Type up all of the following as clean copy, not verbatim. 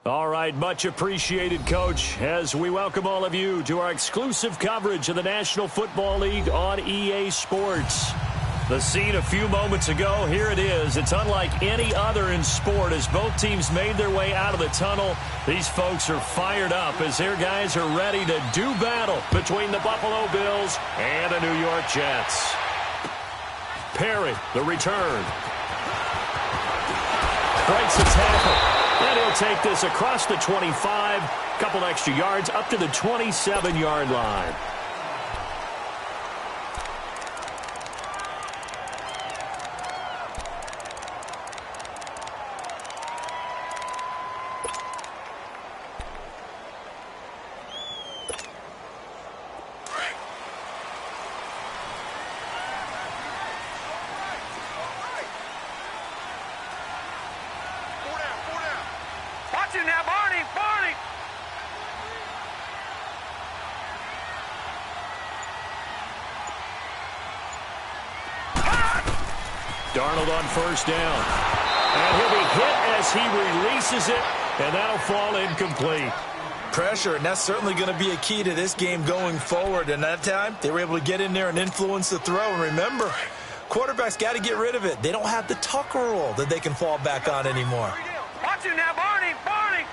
All right, much appreciated, Coach, as we welcome all of you to our exclusive coverage of the National Football League on EA Sports. The scene a few moments ago, here it is. It's unlike any other in sport as both teams made their way out of the tunnel. These folks are fired up as their guys are ready to do battle between the Buffalo Bills and the New York Jets. Perry, the return. Breaks a tackle. And he'll take this across the 25, couple extra yards up to the 27-yard line. Darnold on first down. And he'll be hit as he releases it, and that'll fall incomplete. Pressure, and that's certainly going to be a key to this game going forward. And that time, they were able to get in there and influence the throw. And remember, quarterbacks got to get rid of it. They don't have the Tucker rule that they can fall back on anymore. Watch it now, Barney! Barney!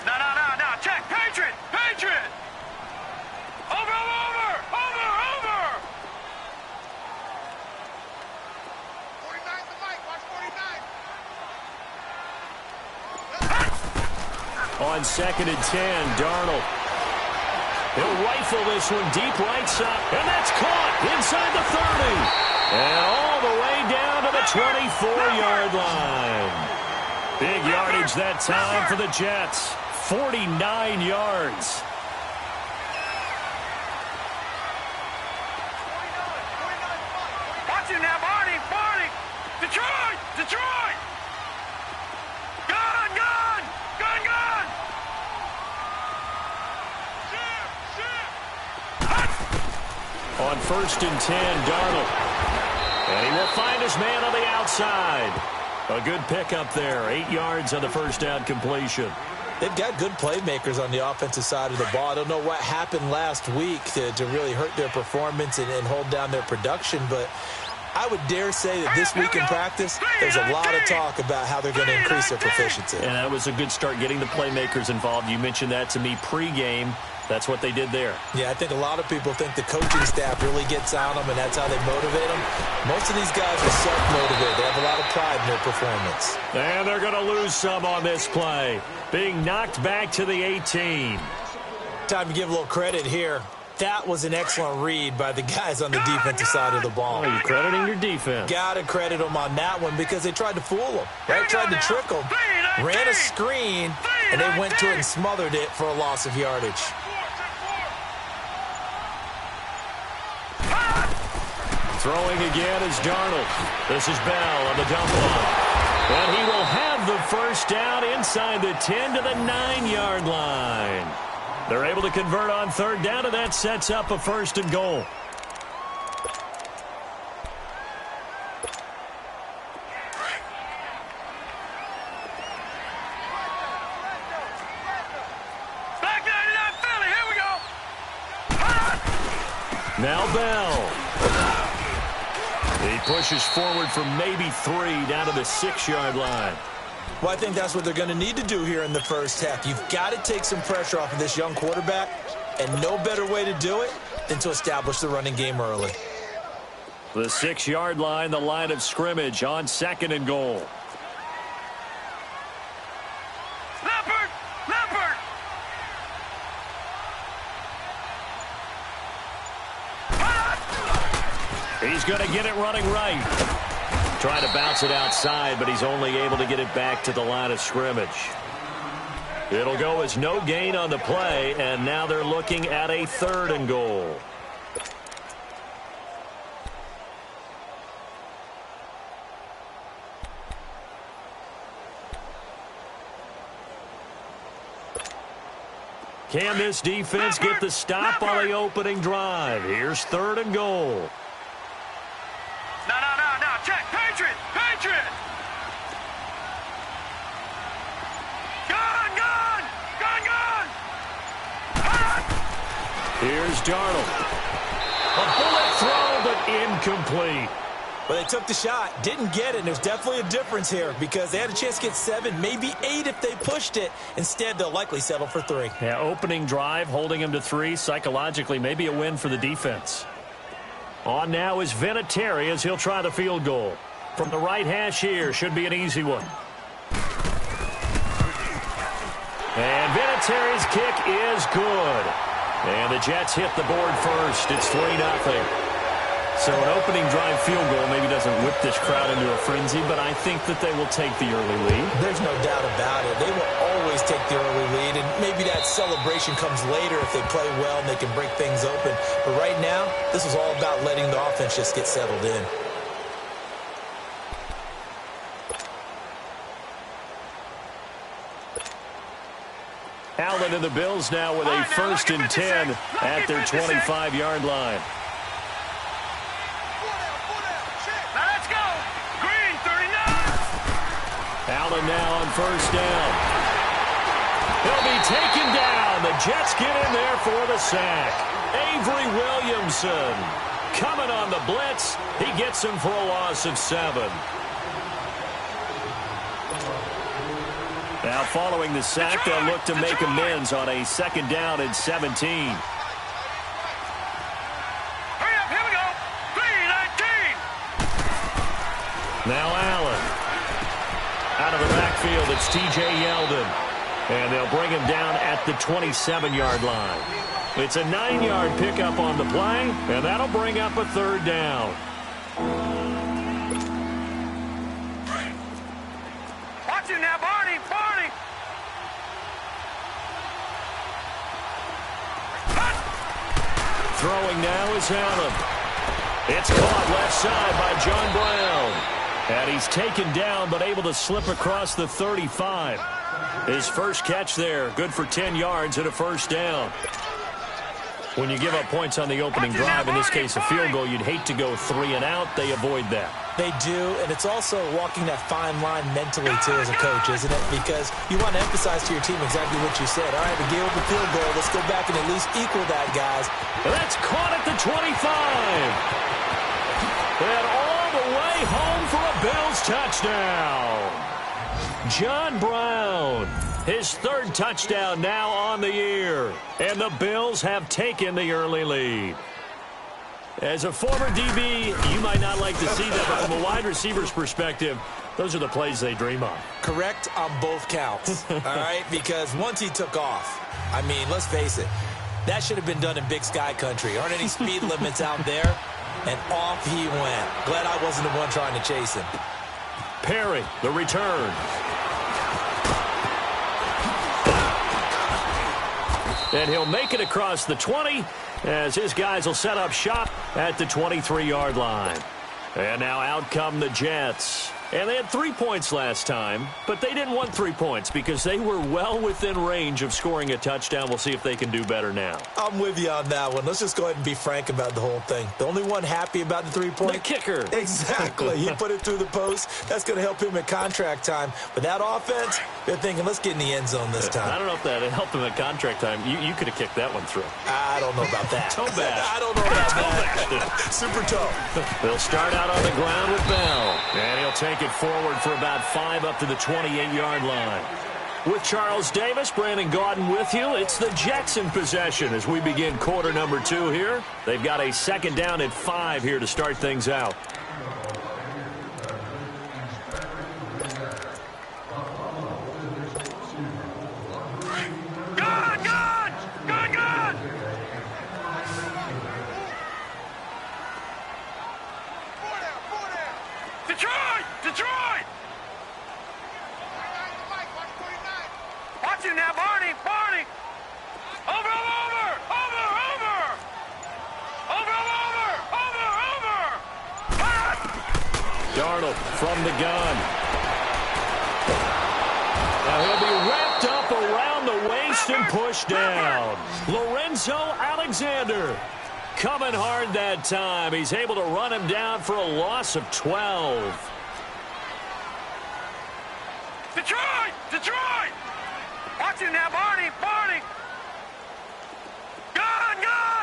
No. Check! Patriot! Patriot! Over! 49's the mic. Watch 49. On 2nd and 10, Darnold. He'll rifle this one deep right side, and that's caught inside the 30. And all the way down to the 24-yard line. Big yardage that time for the Jets. 49 yards. Watch it now, Barney! Detroit! Gun! On 1st and 10, Darnold. And he will find his man on the outside. A good pickup there. 8 yards on the first down completion. They've got good playmakers on the offensive side of the ball. I don't know what happened last week to really hurt their performance and hold down their production, but I would dare say that this week in practice, there's a lot of talk about how they're going to increase their proficiency. And that was a good start getting the playmakers involved. You mentioned that to me pregame. That's what they did there. Yeah, I think a lot of people think the coaching staff really gets on them, and that's how they motivate them. Most of these guys are self-motivated. They have a lot of pride in their performance. And they're going to lose some on this play. Being knocked back to the 18. Time to give a little credit here. That was an excellent read by the guys on the defensive side of the ball. Oh, you're crediting your defense. Got to credit them on that one because they tried to fool them, right? Tried to trick them. Ran a screen, and they went to it and smothered it for a loss of yardage. Throwing again is Darnold. This is Bell on the dump off. And he will have the first down inside the 10 to the 9-yard line. They're able to convert on 3rd down, and that sets up a 1st and goal. Back there to that Philly. Here we go. Now Bell. He pushes forward for maybe 3 down to the 6-yard line. Well, I think that's what they're going to need to do here in the first half. You've got to take some pressure off of this young quarterback, and no better way to do it than to establish the running game early. The 6-yard line, the line of scrimmage on 2nd and goal. Leopard! He's going to get it running right. Trying to bounce it outside, but he's only able to get it back to the line of scrimmage. It'll go as no gain on the play, and now they're looking at a 3rd and goal. Can this defense get the stop on the opening drive? Here's 3rd and goal. No. Check. Patriot. Here's Darnold. A bullet throw, but incomplete. Well, they took the shot, didn't get it, and there's definitely a difference here because they had a chance to get 7, maybe 8 if they pushed it. Instead, they'll likely settle for 3. Yeah, opening drive, holding him to 3. Psychologically, maybe a win for the defense. On now is Vinatieri as he'll try the field goal. From the right hash here, should be an easy one. And Vinatieri's kick is good. And the Jets hit the board first. It's 3-0. So an opening drive field goal maybe doesn't whip this crowd into a frenzy, but I think that they will take the early lead. There's no doubt about it. They will always take the early lead, and maybe that celebration comes later if they play well and they can break things open. But right now, this is all about letting the offense just get settled in. Allen and the Bills now with a 1st and 10 at their 25-yard line. Now let's go. Green, 39. Allen now on 1st down. He'll be taken down. The Jets get in there for the sack. Avery Williamson coming on the blitz. He gets him for a loss of 7. Now following the sack, they'll look to make amends on a 2nd down and 17. Hurry up, here we go. 3-19. Now Allen. Out of the backfield, it's T.J. Yeldon. And they'll bring him down at the 27-yard line. It's a 9-yard pickup on the play, and that'll bring up a 3rd down. Watch it now, Barney. Barney. Throwing now is Allen. It's caught left side by John Brown. And he's taken down but able to slip across the 35. His first catch there, good for 10 yards and a 1st down. When you give up points on the opening drive, in this case a field goal, you'd hate to go 3 and out. They avoid that. They do, and it's also walking that fine line mentally, too, as a coach, isn't it? Because you want to emphasize to your team exactly what you said. All right, we gave up a field goal. Let's go back and at least equal that, guys. That's caught at the 25. And all the way home for a Bills touchdown. John Brown, his 3rd touchdown now on the year. And the Bills have taken the early lead. As a former DB, you might not like to see that, but from a wide receiver's perspective, those are the plays they dream of. Correct on both counts, all right? Because once he took off, I mean, let's face it, that should have been done in Big Sky country. Aren't any speed limits out there? And off he went. Glad I wasn't the one trying to chase him. Perry, the return. And he'll make it across the 20 as his guys will set up shop at the 23-yard line. And now out come the Jets. And they had 3 points last time, but they didn't want 3 points because they were well within range of scoring a touchdown. We'll see if they can do better now. I'm with you on that one. Let's just go ahead and be frank about the whole thing. The only one happy about the 3-point? The kicker. Exactly. He put it through the post. That's going to help him at contract time. But that offense, they're thinking, let's get in the end zone this time. I don't know if that helped him at contract time. You could have kicked that one through. I don't know about that. Toe bash. I don't know about that. Super toe. They'll start out on the ground with Bell. And he'll take it forward for about 5 up to the 28-yard line. With Charles Davis, Brandon Gaudin with you. It's the Jets in possession as we begin quarter number 2 here. They've got a 2nd down at 5 here to start things out. Good, good. Good, good. Detroit, Detroit. Watch it now, Barney, Barney. Over, over, over, over. Over, over, over, over. Pass. Darnold from the gun. Now he'll be wrapped up around the waist and pushed down. Lorenzo Alexander coming hard that time. He's able to run him down for a loss of 12. Detroit, Detroit. Watch it now, Barney, Barney. Good, good.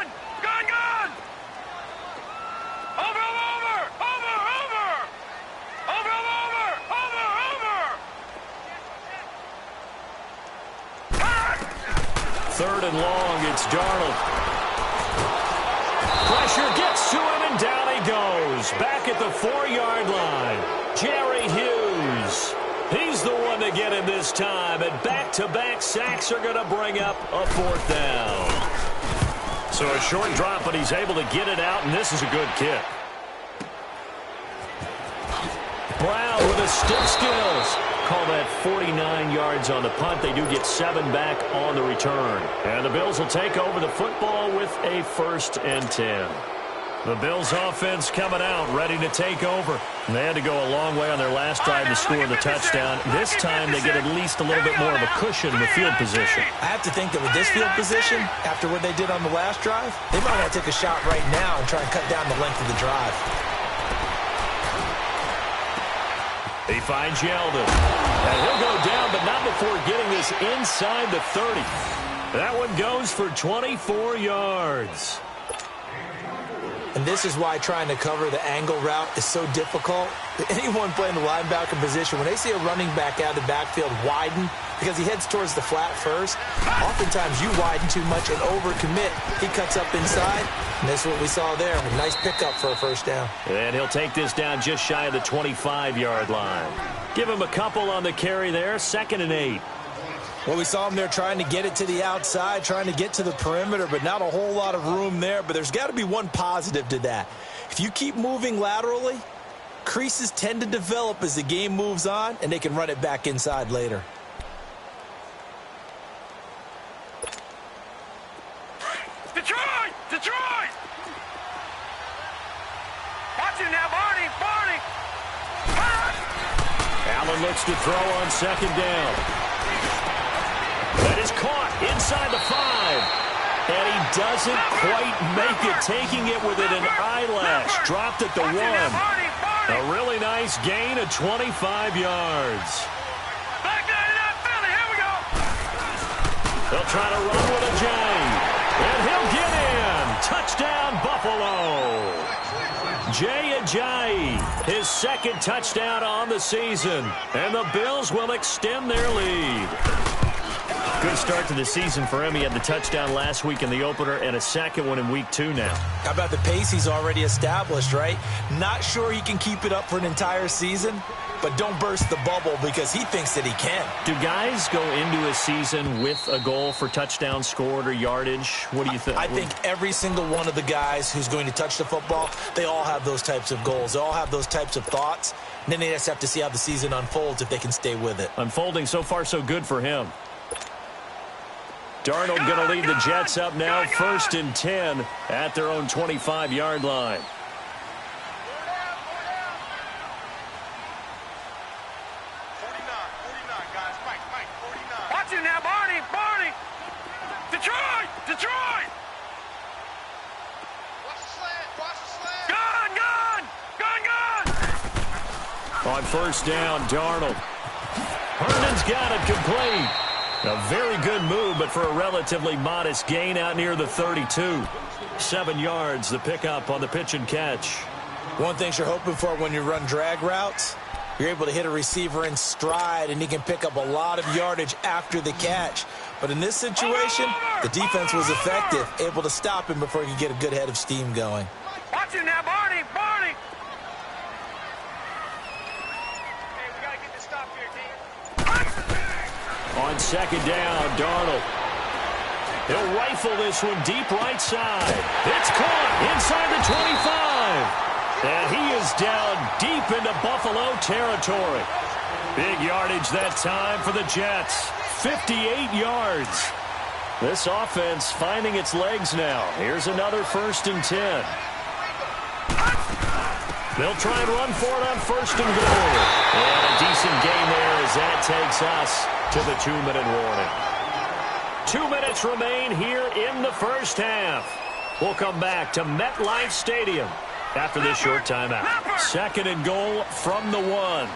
3rd and long. It's Darnold. Pressure gets to him, and down he goes. Back at the 4-yard line. Jerry Hughes. He's the one to get him this time, and back-to-back sacks are going to bring up a 4th down. So a short drop, but he's able to get it out, and this is a good kick. Brown with his stiff skills. Call that 49 yards on the punt. They do get 7 back on the return. And the Bills will take over the football with a 1st and 10. The Bills offense coming out, ready to take over. They had to go a long way on their last drive to score the touchdown. This time they get at least a little bit more of a cushion in the field position. I have to think that with this field position, after what they did on the last drive, they might want to take a shot right now and try and cut down the length of the drive. He finds Yeldon. And he'll go down, but not before getting this inside the 30. That one goes for 24 yards. And this is why trying to cover the angle route is so difficult. Anyone playing the linebacker position, when they see a running back out of the backfield widen, because he heads towards the flat first, oftentimes you widen too much and overcommit. He cuts up inside, and that's what we saw there. A nice pickup for a 1st down. And he'll take this down just shy of the 25-yard line. Give him a couple on the carry there, 2nd and 8. Well, we saw him there trying to get it to the outside, trying to get to the perimeter, but not a whole lot of room there. But there's got to be one positive to that. If you keep moving laterally, creases tend to develop as the game moves on, and they can run it back inside later. Detroit! Detroit! Watch it now, Barney! Barney! Allen looks to throw on 2nd down. That is caught inside the 5. And he doesn't quite make it, taking it within an eyelash. Dropped at the 1. A really nice gain of 25 yards. Here we go. They'll try to run with a J. And he'll get in. Touchdown, Buffalo. Jay Ajayi, his 2nd touchdown on the season. And the Bills will extend their lead. Good start to the season for him. He had the touchdown last week in the opener and a 2nd one in week 2 now. How about the pace he's already established, right? Not sure he can keep it up for an entire season, but don't burst the bubble because he thinks that he can. Do guys go into a season with a goal for touchdowns scored or yardage? What do you think? I think every single one of the guys who's going to touch the football, they all have those types of goals. They all have those types of thoughts. And then they just have to see how the season unfolds if they can stay with it. Unfolding so far so good for him. Darnold going to lead the Jets up now, 1st and 10 at their own 25-yard line. Watch it now, Barney! Barney! Detroit! Detroit! Watch the slant! Watch the slant! Gun! Gun! Gun! Gun! On 1st down, Darnold. Herndon's got it complete. A very good move, but for a relatively modest gain out near the 32. 7 yards, the pickup on the pitch and catch. One thing you're hoping for when you run drag routes, you're able to hit a receiver in stride, and he can pick up a lot of yardage after the catch. But in this situation, the defense was effective, able to stop him before he could get a good head of steam going. Watch it now, Barney! Barney! Hey, we got to get this stop here, team. On 2nd down, Darnold. He'll rifle this one deep right side. It's caught inside the 25. And he is down deep into Buffalo territory. Big yardage that time for the Jets. 58 yards. This offense finding its legs now. Here's another 1st and 10. They'll try and run for it on 1st and goal. And a decent gain there as that takes us to the 2-minute warning. 2 minutes remain here in the 1st half. We'll come back to MetLife Stadium after this short timeout. 2nd and goal from the 1. No.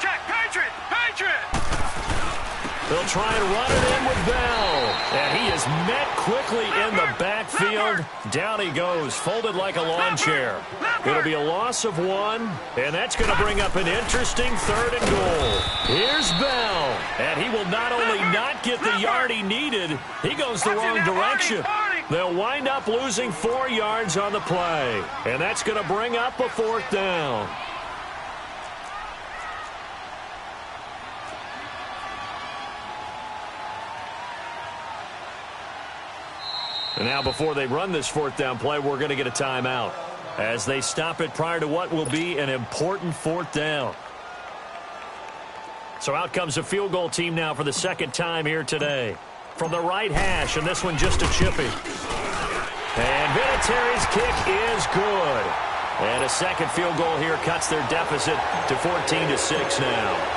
Check. Patriot. Patriot. They'll try and run it in with Bell. And he is met quickly in the backfield. Down he goes, folded like a lawn chair. It'll be a loss of 1, and that's going to bring up an interesting 3rd and goal. Here's Bell. And he will not only not get the yard he needed, he goes the wrong direction. They'll wind up losing 4 yards on the play. And that's going to bring up a 4th down. And now before they run this 4th down play, we're going to get a timeout as they stop it prior to what will be an important 4th down. So out comes a field goal team now for the 2nd time here today. From the right hash, and this one just a chippy. And Vinatieri's kick is good. And a 2nd field goal here cuts their deficit to 14-6 now.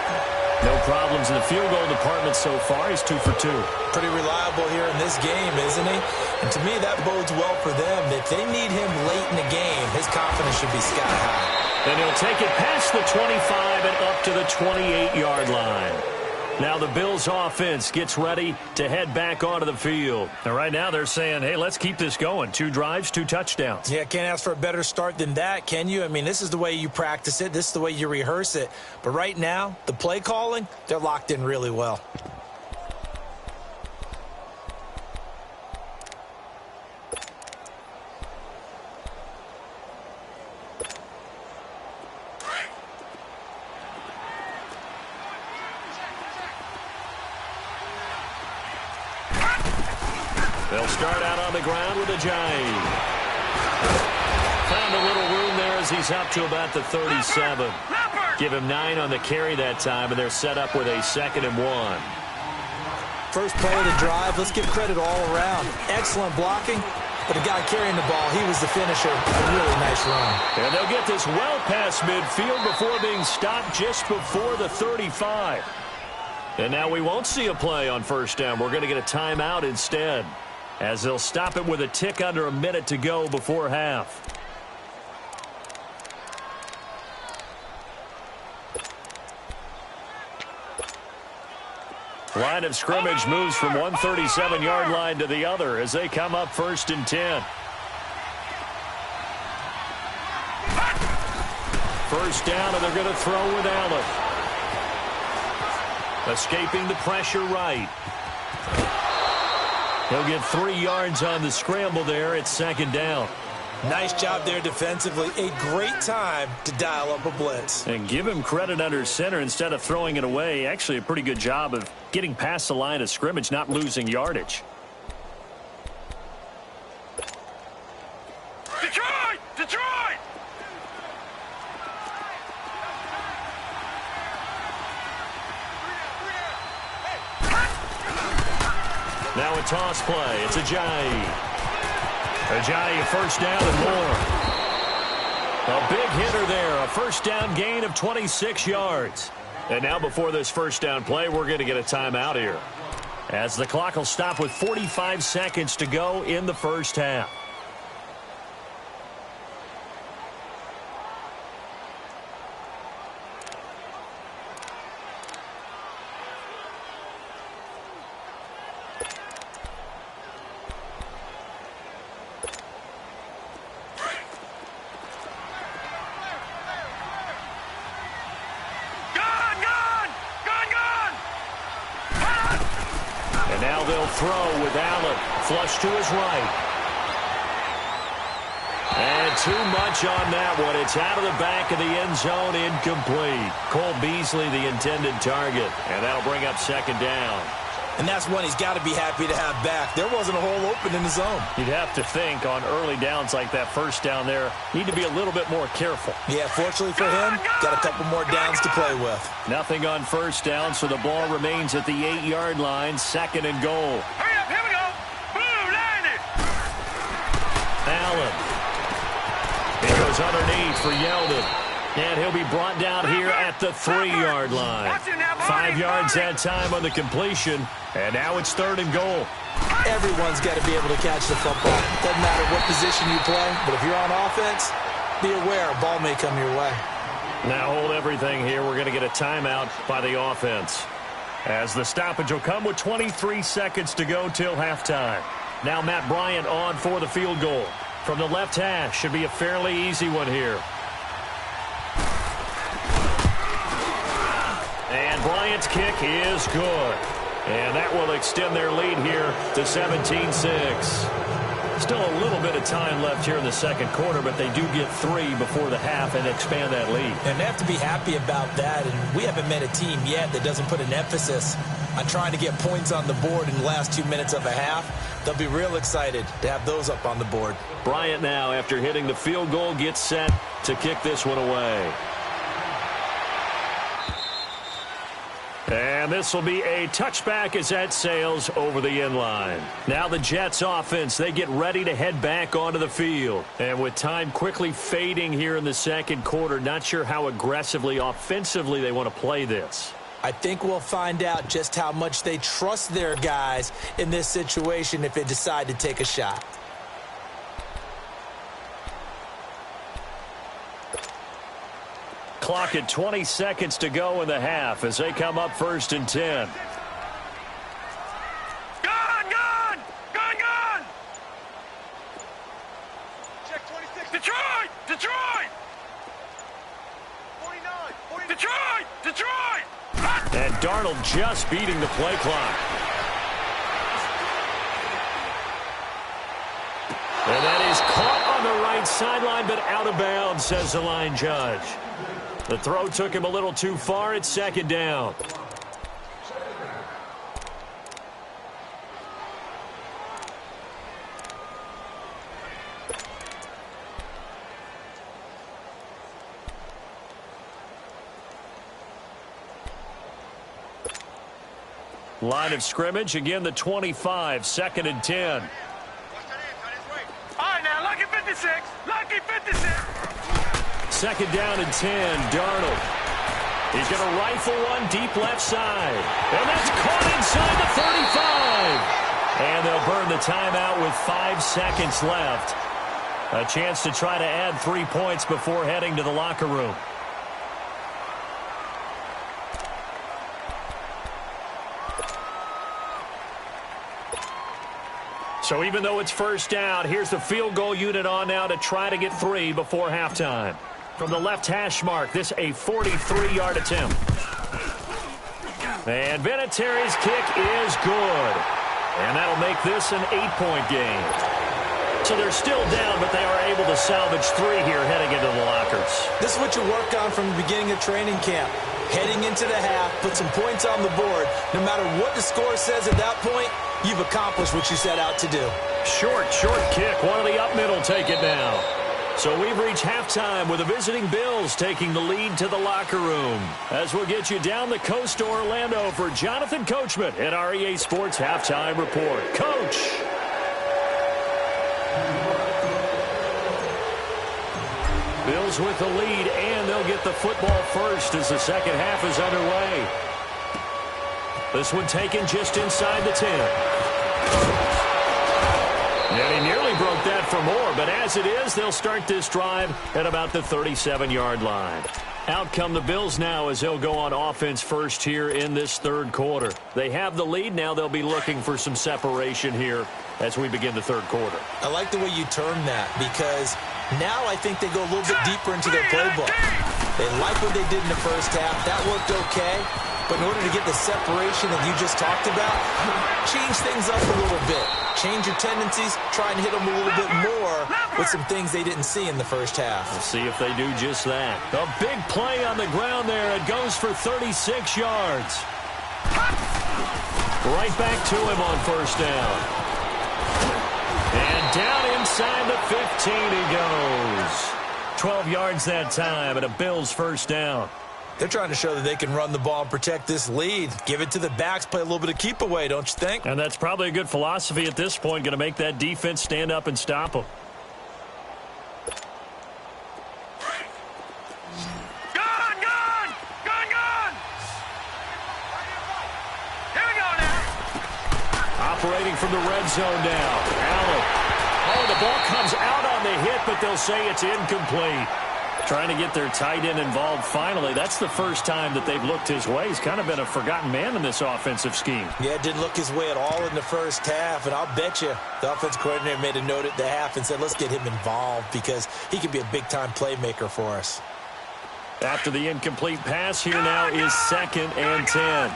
No problems in the field goal department so far. He's 2 for 2. Pretty reliable here in this game, isn't he? And to me, that bodes well for them. If they need him late in the game, his confidence should be sky high. And he'll take it past the 25 and up to the 28-yard line. Now the Bills offense gets ready to head back onto the field. And right now they're saying, hey, let's keep this going. 2 drives, 2 touchdowns. Yeah, can't ask for a better start than that, can you? I mean, this is the way you practice it. This is the way you rehearse it. But right now, the play calling, they're locked in really well. They'll start out on the ground with Ajayi. Found a little room there as he's up to about the 37. Give him 9 on the carry that time, and they're set up with a 2nd and 1. First play of the drive, let's give credit all around. Excellent blocking, but the guy carrying the ball, he was the finisher. A really nice run. And they'll get this well past midfield before being stopped just before the 35. And now we won't see a play on 1st down. We're going to get a timeout instead, as they'll stop it with a tick under a minute to go before half. Line of scrimmage moves from one 37-yard line to the other as they come up 1st and 10. 1st down, and they're going to throw with Allen. Escaping the pressure right. He'll get 3 yards on the scramble there. It's 2nd down. Nice job there defensively. A great time to dial up a blitz. And give him credit under center instead of throwing it away. Actually a pretty good job of getting past the line of scrimmage, not losing yardage. Detroit! Detroit! Now a toss play. It's Ajayi. Ajayi 1st down and more. A big hitter there. A 1st down gain of 26 yards. And now before this 1st down play, we're going to get a timeout here, as the clock will stop with 45 seconds to go in the 1st half. Now they'll throw with Allen. Flush to his right. And too much on that one. It's out of the back of the end zone, incomplete. Cole Beasley, the intended target. And that'll bring up 2nd down. And that's one he's got to be happy to have back. There wasn't a hole open in the zone. You'd have to think on early downs like that 1st down there, need to be a little bit more careful. Yeah, fortunately for him, got a couple more downs to play with. Nothing on 1st down, so the ball remains at the 8-yard line, 2nd and goal. Hurry up, here we go. Blue, line it. Allen. He goes underneath for Yeldon. And he'll be brought down here at the 3-yard line. 5 yards that time on the completion. And now it's 3rd and goal. Everyone's got to be able to catch the football. Doesn't matter what position you play, but if you're on offense, be aware a ball may come your way. Now hold everything here. We're going to get a timeout by the offense, as the stoppage will come with 23 seconds to go till halftime. Now Matt Bryant on for the field goal. From the left hash, should be a fairly easy one here. And Bryant its kick is good. And that will extend their lead here to 17-6. Still a little bit of time left here in the second quarter, but they do get 3 before the half and expand that lead. And they have to be happy about that. And we haven't met a team yet that doesn't put an emphasis on trying to get points on the board in the last 2 minutes of a half. They'll be real excited to have those up on the board. Bryant now, after hitting the field goal, gets set to kick this one away. And this will be a touchback as that sails over the end line. Now the Jets offense, they get ready to head back onto the field. And with time quickly fading here in the second quarter, not sure how aggressively, offensively they want to play this. I think we'll find out just how much they trust their guys in this situation if they decide to take a shot. Clock at 20 seconds to go in the half as they come up 1st and 10. Gone! Check 26. Detroit! 49. Detroit! And Darnold just beating the play clock. And that is caught on the right sideline, but out of bounds, says the line judge. The throw took him a little too far. It's 2nd down. Line of scrimmage, again the 25, 2nd and 10. All right, now, lucky 56. 2nd down and 10, Darnold. He's going to rifle one deep left side. And that's caught inside the 35. And they'll burn the timeout with 5 seconds left. A chance to try to add 3 points before heading to the locker room. So even though it's 1st down, here's the field goal unit on now to try to get 3 before halftime. From the left hash mark, this a 43-yard attempt. And Vinatieri's kick is good. And that'll make this an 8-point game. So they're still down, but they are able to salvage 3 here heading into the lockers. This is what you work on from the beginning of training camp. Heading into the half, put some points on the board. No matter what the score says at that point, you've accomplished what you set out to do. Short kick. One of the up middle take it now. So we've reached halftime with the visiting Bills taking the lead to the locker room. As we'll get you down the coast to Orlando for Jonathan Coachman at our EA Sports Halftime Report. Coach! Bills with the lead, and they'll get the football first as the second half is underway. This one taken just inside the 10. And he nearly broke that for more, but as it is, they'll start this drive at about the 37-yard line. Out come the Bills now as they'll go on offense first here in this third quarter. They have the lead. Now they'll be looking for some separation here as we begin the third quarter. I like the way you term that because now I think they go a little bit deeper into their playbook. They like what they did in the first half. That worked okay. But in order to get the separation that you just talked about, change things up a little bit. Change your tendencies, try and hit them a little bit more with some things they didn't see in the first half. We'll see if they do just that. A big play on the ground there. It goes for 36 yards. Right back to him on 1st down. And down inside the 15 he goes. 12 yards that time and a Bills 1st down. They're trying to show that they can run the ball and protect this lead. Give it to the backs, play a little bit of keep away, don't you think? And that's probably a good philosophy at this point, going to make that defense stand up and stop them. Gone! Here we go now. Operating from the red zone now. Allen. Oh, the ball comes out on the hit, but they'll say it's incomplete. Trying to get their tight end involved finally. That's the first time that they've looked his way. He's kind of been a forgotten man in this offensive scheme. Yeah, it didn't look his way at all in the first half, and I'll bet you the offense coordinator made a note at the half and said, let's get him involved because he could be a big-time playmaker for us. After the incomplete pass, here now is 2nd and 10. All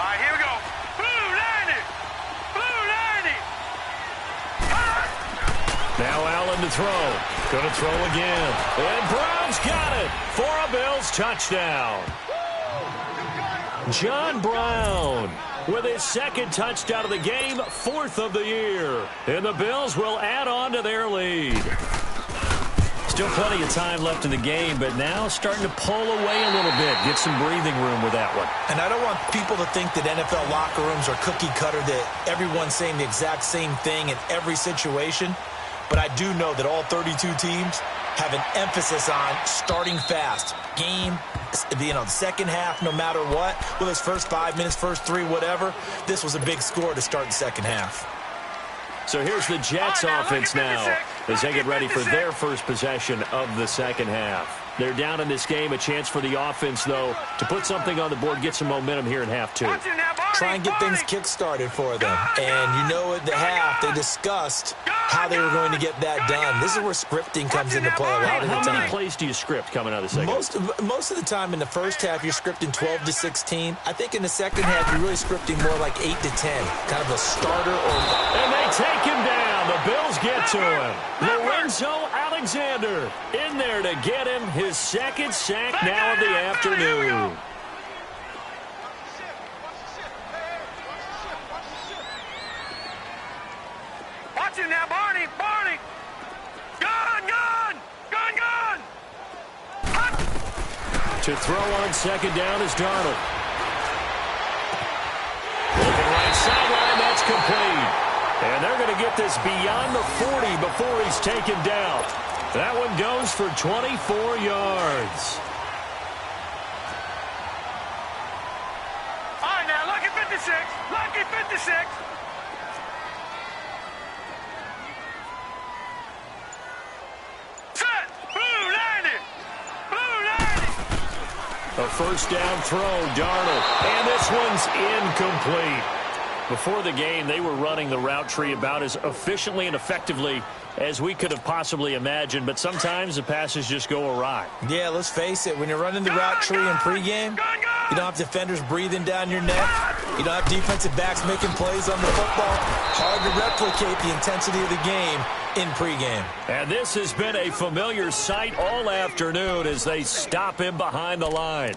right, here we go. Blue 90. Blue 90. Now Allen to throw. Going to throw again. And Brown's got it for a Bills touchdown. John Brown with his 2nd touchdown of the game, 4th of the year. And the Bills will add on to their lead. Still plenty of time left in the game, but now starting to pull away a little bit. Get some breathing room with that one. And I don't want people to think that NFL locker rooms are cookie cutter, that everyone's saying the exact same thing in every situation. But I do know that all 32 teams have an emphasis on starting fast. Game, the second half, no matter what, whether it's first 5 minutes, first 3, whatever, this was a big score to start the second half. So here's the Jets offense now as they get ready for their first possession of the second half. They're down in this game. A chance for the offense, though, to put something on the board, get some momentum here in half 2. Try and get things kick-started for them. And you know at the half, they discussed how they were going to get that done. This is where scripting comes into play a lot of the time. How many plays do you script coming out of the second half? Most of the time in the first half, you're scripting 12 to 16. I think in the second half, you're really scripting more like 8 to 10. Kind of a starter. And they take him down. The Bills get to him. Lorenzo Alexander in there to get him his 2nd sack now of the afternoon. Watch it now, Barney. Barney. Gun, gun. Gun, gun. To throw on 2nd down is Darnold. Looking right sideline, that's complete. And they're going to get this beyond the 40 before he's taken down. That one goes for 24 yards. All right, now, lucky 56. Lucky 56. Set. Blue 90. Blue 90. A first down throw, Darnold. And this one's incomplete. Before the game, they were running the route tree about as efficiently and effectively as we could have possibly imagined, but sometimes the passes just go awry. Yeah, let's face it. When you're running the route tree in pregame, you don't have defenders breathing down your neck. You don't have defensive backs making plays on the football. Hard to replicate the intensity of the game in pregame. And this has been a familiar sight all afternoon as they stop him behind the line.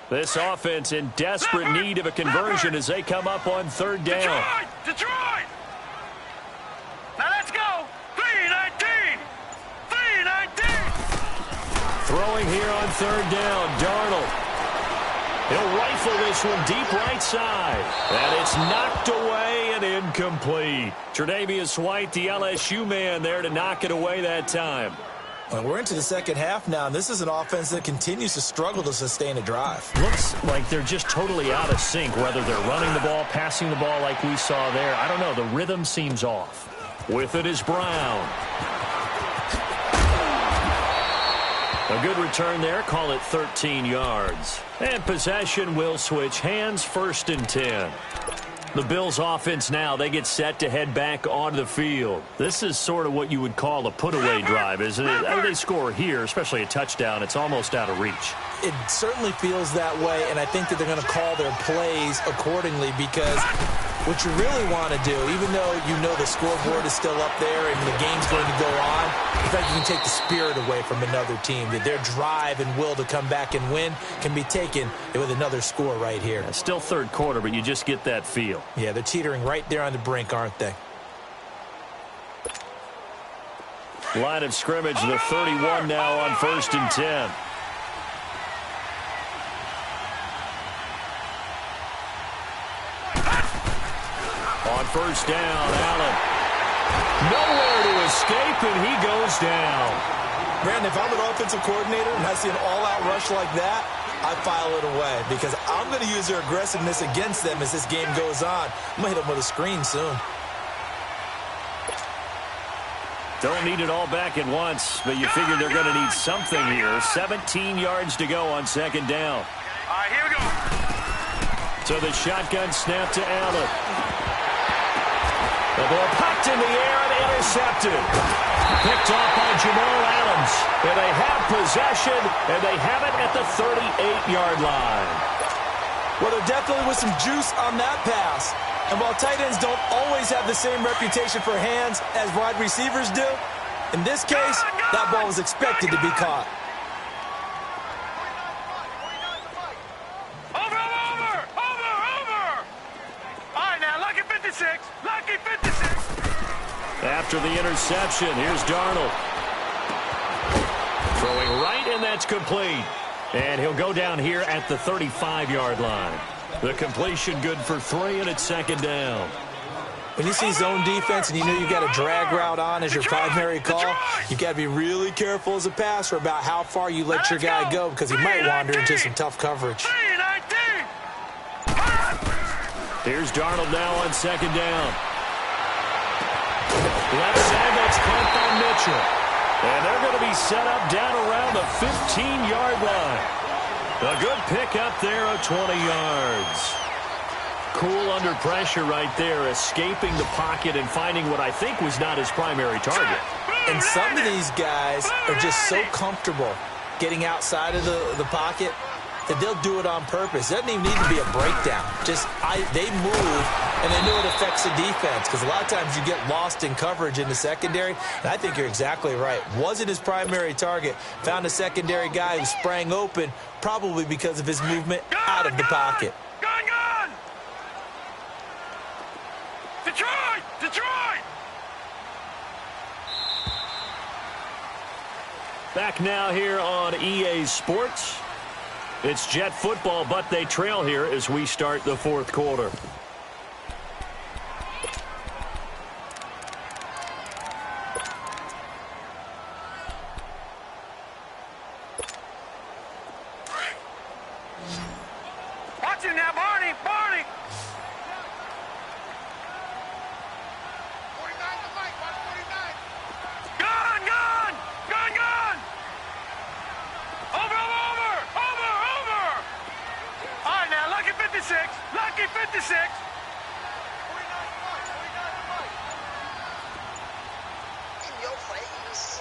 This offense in desperate need of a conversion as they come up on 3rd down. Detroit! Now let's go! 3-19! 3-19! Throwing here on 3rd down, Darnold. He'll rifle this one deep right side. And it's knocked away and incomplete. Tre'Davious White, the LSU man, there to knock it away that time. Well, we're into the second half now, and this is an offense that continues to struggle to sustain a drive. Looks like they're just totally out of sync, whether they're running the ball, passing the ball like we saw there. I don't know. The rhythm seems off. With it is Brown. A good return there. Call it 13 yards. And possession will switch hands, 1st and 10. The Bills offense now, they get set to head back onto the field. This is sort of what you would call a put-away drive, isn't it? As they score here, especially a touchdown, it's almost out of reach. It certainly feels that way, and I think that they're going to call their plays accordingly because what you really want to do, even though you know the scoreboard is still up there and the game's going to go on, in fact, you can take the spirit away from another team. That their drive and will to come back and win can be taken with another score right here. It's still 3rd quarter, but you just get that feel. Yeah, they're teetering right there on the brink, aren't they? Line of scrimmage, the 31 now on 1st and 10. On 1st down, Allen. Nowhere to escape, and he goes down. Brandon, if I'm an offensive coordinator and I see an all-out rush like that, I file it away because I'm going to use their aggressiveness against them as this game goes on. I'm going to hit them with a screen soon. Don't need it all back at once, but you figure they're going to need something here. 17 yards to go on second down. All right, here we go. So the shotgun snap to Allen. The ball popped in the air and intercepted. Picked off by Jamal Adams. And they have possession, and they have it at the 38-yard line. Well, there definitely was some juice on that pass. And while tight ends don't always have the same reputation for hands as wide receivers do, in this case, that ball was expected to be caught. Over. All right, now, lucky 56. Lucky 56. After the interception, here's Darnold. Throwing right, and that's complete. And he'll go down here at the 35-yard line. The completion good for 3, and it's second down. When you see zone defense and you know you've got a drag route on as your primary call, you've got to be really careful as a passer about how far you let your guy go because he might wander into some tough coverage. Here's Darnold now on second down. Left side, that's caught by Mitchell. And they're going to be set up down around the 15-yard line. A good pick up there of 20 yards. Cool under pressure right there, escaping the pocket and finding what I think was not his primary target. And some of these guys are just so comfortable getting outside of the pocket that they'll do it on purpose. It doesn't even need to be a breakdown. They move, and they know it affects the defense because a lot of times you get lost in coverage in the secondary, and I think you're exactly right. Wasn't his primary target. Found a secondary guy who sprang open, probably because of his movement out of the pocket. Gun! Detroit! Back now here on EA Sports. It's Jet football, but they trail here as we start the fourth quarter. Watch it now, Barney! 49 to Mike, 149. Gun! Over! All right, now, lucky 56. Lucky 56. 49 to Mike. In your face.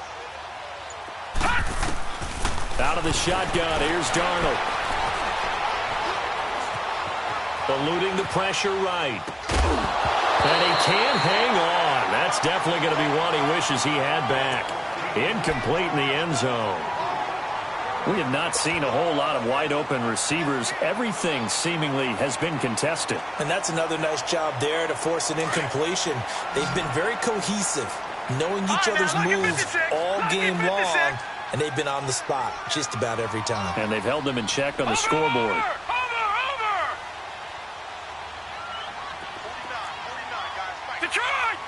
Out of the shotgun, here's Darnold. Eluding the pressure right. And he can't hang on. That's definitely going to be one he wishes he had back. Incomplete in the end zone. We have not seen a whole lot of wide-open receivers. Everything seemingly has been contested. And that's another nice job there to force an incompletion. They've been very cohesive, knowing each other's moves all game long, and they've been on the spot just about every time. And they've held them in check on the scoreboard.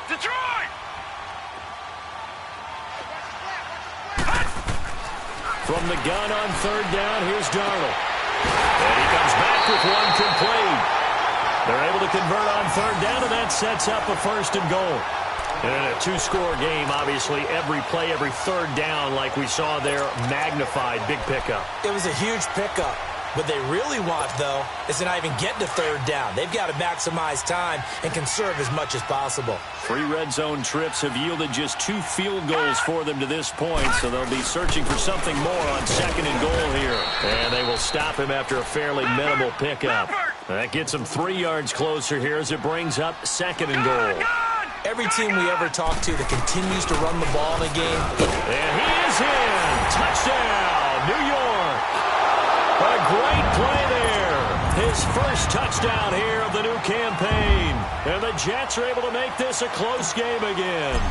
Detroit! From the gun on third down, here's Darnold. And he comes back with one complete. They're able to convert on third down, and that sets up a first and goal. And a two-score game, obviously, every play, every third down, like we saw there, magnified, big pickup. It was a huge pickup. What they really want, though, is to not even get to third down. They've got to maximize time and conserve as much as possible. 3 red zone trips have yielded just 2 field goals for them to this point, so they'll be searching for something more on second and goal here. And they will stop him after a fairly minimal pickup. That gets them 3 yards closer here as it brings up second and goal. Every team we ever talk to that continues to run the ball in a game. And he is in. Touchdown, New York. A great play there. His first touchdown here of the new campaign. And the Jets are able to make this a close game again.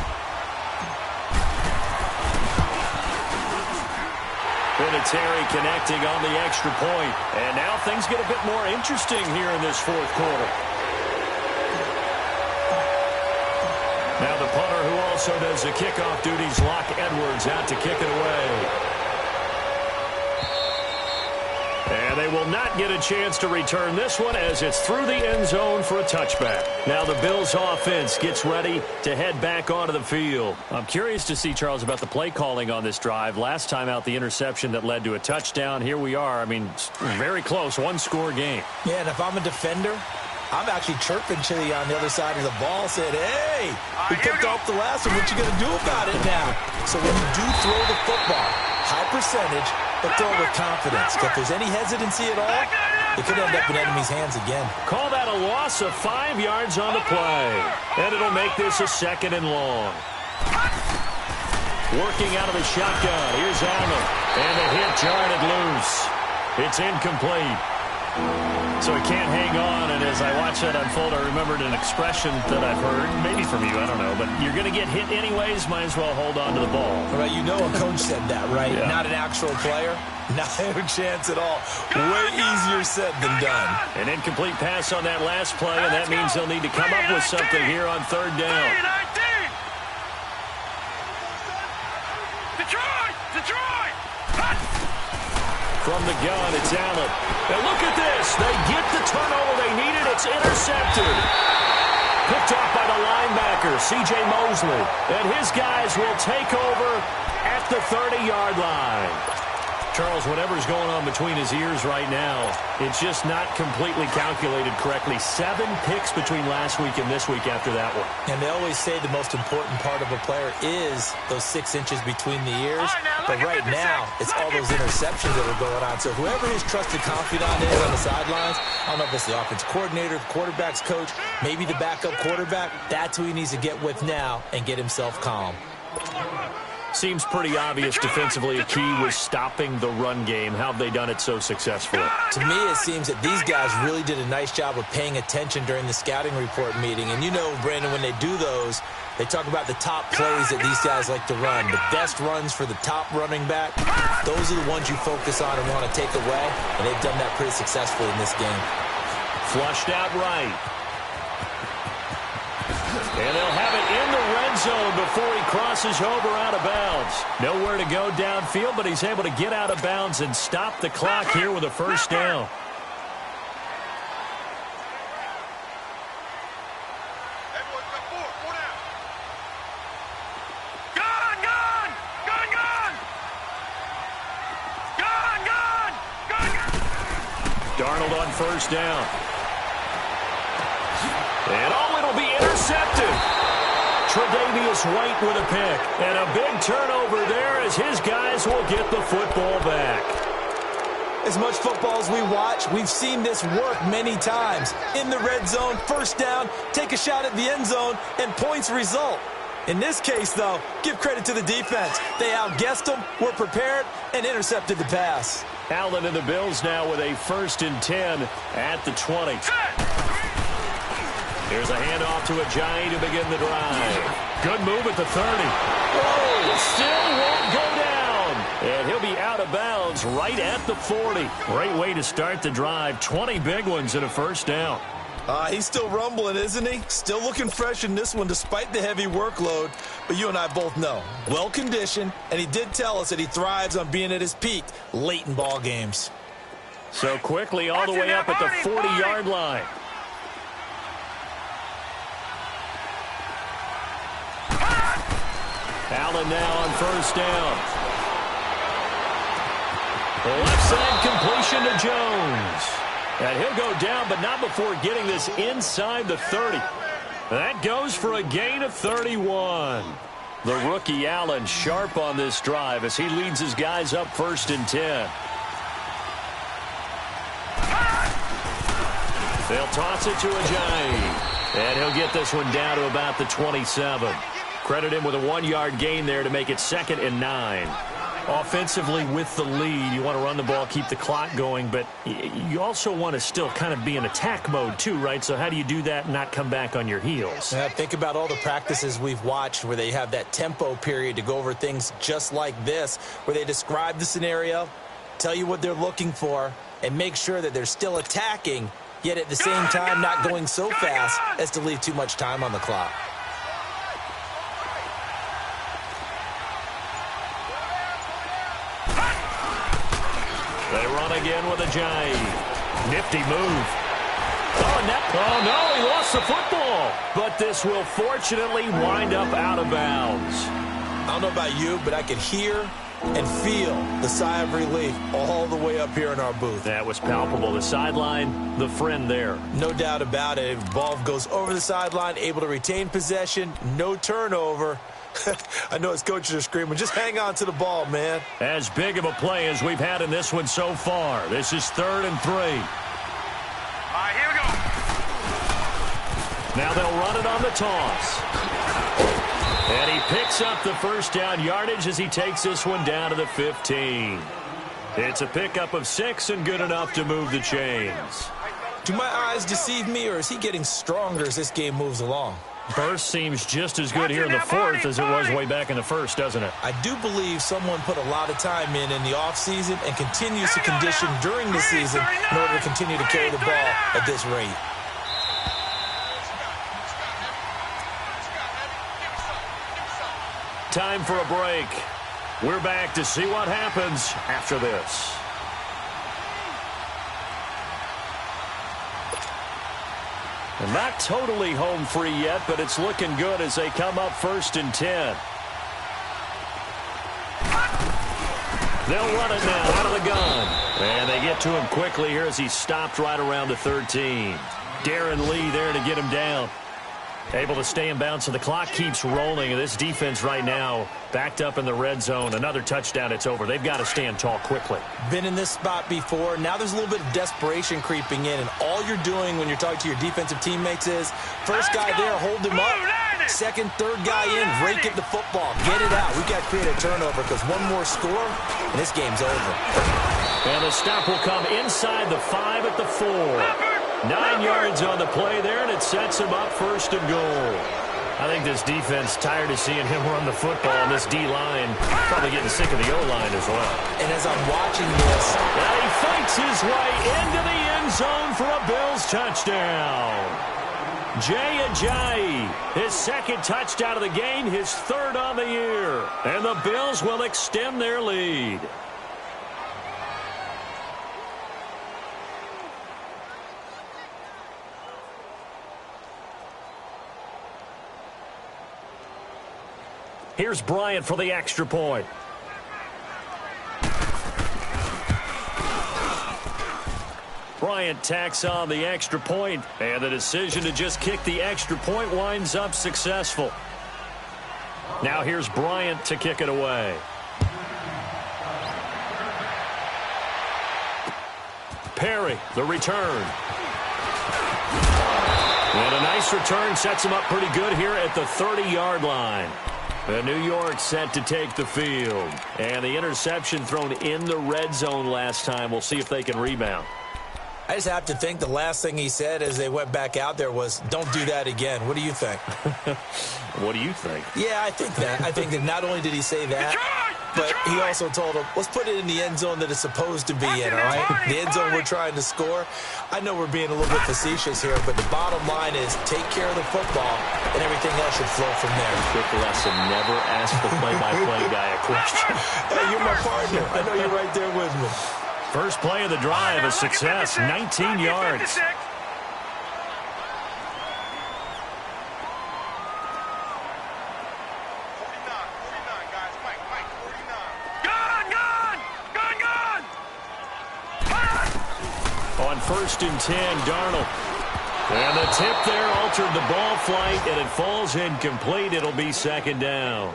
Vinatieri connecting on the extra point. And now things get a bit more interesting here in this fourth quarter. Now the punter who also does the kickoff duties, Locke Edwards, out to kick it away. And And they will not get a chance to return this one as it's through the end zone for a touchback. Now the Bills offense gets ready to head back onto the field. I'm curious to see, Charles, about the play calling on this drive. Last time out, the interception that led to a touchdown. Here we are. I mean, very close, one-score game. Yeah, and if I'm a defender, I'm actually chirping Chili on the other side of the ball, saying, hey, we picked off the last one. What you going to do about it now? So when you do throw the football, high percentage, but throw it with confidence. If there's any hesitancy at all, it could end up in enemy's hands again. Call that a loss of 5 yards on the play. And it'll make this a 2nd and long. Working out of the shotgun. Here's Allen. And the hit jarred it loose. It's incomplete. So he can't hang on, and as I watch that unfold, I remembered an expression that I've heard, maybe from you, I don't know, but you're going to get hit anyways, might as well hold on to the ball. All right, you know a coach said that, right? Yeah. Not an actual player? Not a chance at all. Way easier said than done. An incomplete pass on that last play, and that means they'll need to come up with something here on 3rd down. Detroit! From the gun, it's Allen. Now look at this. They get the turnover they needed. It's intercepted. Picked off by the linebacker, C.J. Mosley. And his guys will take over at the 30-yard line. Charles, whatever's going on between his ears right now, it's just not completely calculated correctly. 7 picks between last week and this week after that one. And they always say the most important part of a player is those 6 inches between the ears. But right now, it's all those interceptions that are going on. So whoever his trusted confidant is on the sidelines, I don't know if it's the offense coordinator, quarterback's coach, maybe the backup quarterback, that's who he needs to get with now and get himself calm. Seems pretty obvious defensively a key was stopping the run game. How have they done it so successfully? To me, it seems that these guys really did a nice job of paying attention during the scouting report meeting. And you know, Brandon, when they do those, they talk about the top plays that these guys like to run. The best runs for the top running back, those are the ones you focus on and want to take away. And they've done that pretty successfully in this game. Flushed out right. And they'll have it in the red zone before he crosses over out of bounds. Nowhere to go downfield, but he's able to get out of bounds and stop the clock here with a 1st down. Darnold on 1st down. And it'll be intercepted. Tre'Davious White with a pick. And a big turnover there as his guys will get the football back. As much football as we watch, we've seen this work many times. In the red zone, 1st down, take a shot at the end zone, and points result. In this case, though, give credit to the defense. They outguessed them, were prepared, and intercepted the pass. Allen and the Bills now with a 1st and 10 at the 20. Here's a handoff to Ajayi to begin the drive. Good move at the 30. Oh, still won't go down. And he'll be out of bounds right at the 40. Great way to start the drive. 20 big ones and a 1st down. He's still rumbling, isn't he? Still looking fresh in this one despite the heavy workload. But you and I both know, well-conditioned, and he did tell us that he thrives on being at his peak late in ball games. So quickly all the way up at the 40-yard line. Allen now on 1st down. Left side completion to Jones. And he'll go down, but not before getting this inside the 30. That goes for a gain of 31. The rookie Allen sharp on this drive as he leads his guys up 1st and 10. They'll toss it to Ajayi. And he'll get this one down to about the 27. Credit him with a 1-yard gain there to make it 2nd and 9. Offensively with the lead, you want to run the ball, keep the clock going, but you also want to still kind of be in attack mode too, right? So how do you do that and not come back on your heels? Think about all the practices we've watched where they have that tempo period to go over things just like this, where they describe the scenario, tell you what they're looking for, and make sure that they're still attacking, yet at the same time not going so fast as to leave too much time on the clock. They run again with a jive. Nifty move. Oh, no, he lost the football. But this will fortunately wind up out of bounds. I don't know about you, but I could hear and feel the sigh of relief all the way up here in our booth. That was palpable. The sideline, the friend there. No doubt about it. Ball goes over the sideline, able to retain possession, no turnover. I know his coaches are screaming, just hang on to the ball, man. As big of a play as we've had in this one so far. This is 3rd and 3. All right, here we go. Now they'll run it on the toss. And he picks up the first down yardage as he takes this one down to the 15. It's a pickup of 6 and good enough to move the chains. Do my eyes deceive me, or is he getting stronger as this game moves along? Burst seems just as good here in the 4th as it was way back in the 1st, doesn't it? I do believe someone put a lot of time in the offseason and continues to condition during the season in order to continue to carry the ball at this rate. Time for a break. We're back to see what happens after this. And not totally home free yet, but it's looking good as they come up 1st and 10. They'll run it now out of the gun. And they get to him quickly here as he's stopped right around the 13. Darren Lee there to get him down. Able to stay in bounds, so the clock keeps rolling. And this defense right now backed up in the red zone. Another touchdown, it's over. They've got to stand tall quickly. Been in this spot before. Now there's a little bit of desperation creeping in. And all you're doing when you're talking to your defensive teammates is, first guy there, hold him up. Second, third guy in, rake at the football. Get it out. We've got to create a turnover because one more score, and this game's over. And the stop will come inside the 5 at the 4. 9 yards on the play there, and it sets him up 1st and goal. I think this defense tired of seeing him run the football, and this D-line probably getting sick of the O-line as well. And as I'm watching this, and he fights his way into the end zone for a Bills touchdown. Jay Ajayi, his 2nd touchdown of the game, his 3rd on the year. And the Bills will extend their lead. Here's Bryant for the extra point. Bryant tacks on the extra point, and the decision to just kick the extra point winds up successful. Now here's Bryant to kick it away. Perry, the return. And a nice return sets him up pretty good here at the 30-yard line. And New York set to take the field. And the interception thrown in the red zone last time. We'll see if they can rebound. I just have to think the last thing he said as they went back out there was, don't do that again. What do you think? What do you think? Yeah, I think that. I think that not only did he say that, but he also told him, let's put it in the end zone that it's supposed to be in, all right? The end zone we're trying to score. I know we're being a little bit facetious here, but the bottom line is take care of the football, and everything else should flow from there. Quick lesson, never ask the play-by-play guy a question. Hey, you're my partner. I know you're right there with me. First play of the drive, a success, 19 yards. On 1st and 10, Darnold. And the tip there altered the ball flight, and it falls incomplete. It'll be 2nd down.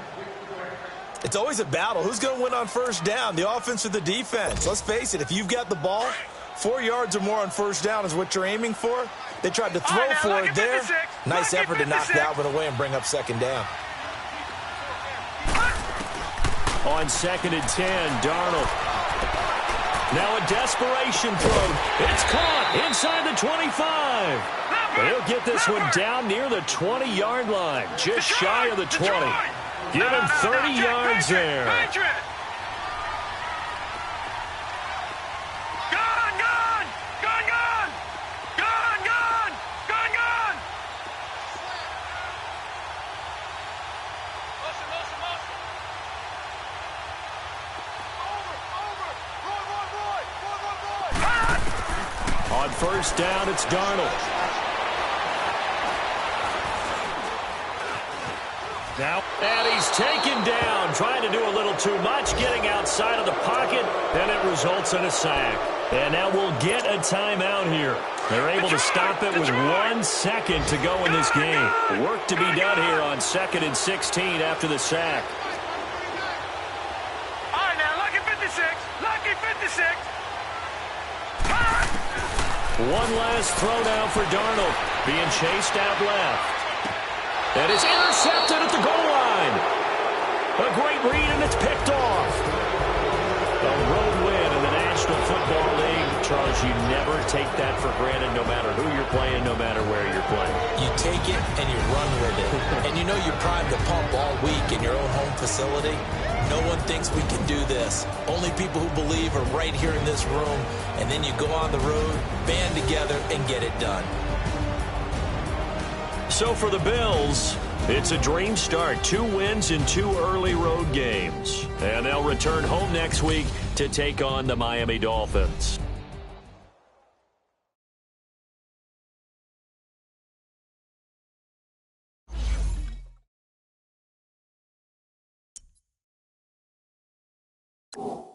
It's always a battle. Who's going to win on 1st down, the offense or the defense? Let's face it, if you've got the ball, 4 yards or more on 1st down is what you're aiming for. They tried to throw for it there. Nice effort to knock that one away and bring up 2nd down. On 2nd and 10, Darnold. Now a desperation throw. It's caught inside the 25. They'll get this one down near the 20-yard line, just shy of the 20. Give him 30 yards there. On first down, it's Darnold. Now, and he's taken down, trying to do a little too much, getting outside of the pocket, and it results in a sack. And now we'll get a timeout here. They're able to stop it with 1 second to go in this game. Work to be done here on 2nd and 16 after the sack. All right, now, lucky 56. Lucky 56. One last throw down for Darnold, being chased out left. And it's intercepted at the goal line. A great read, and it's picked off. A road win in the National Football League. Charles, you never take that for granted, no matter who you're playing, no matter where you're playing. You take it and you run with it. And you know you're primed to pump all week in your own home facility. No one thinks we can do this. Only people who believe are right here in this room. And then you go on the road, band together, and get it done. So for the Bills, it's a dream start. 2 wins in 2 early road games. And they'll return home next week to take on the Miami Dolphins. You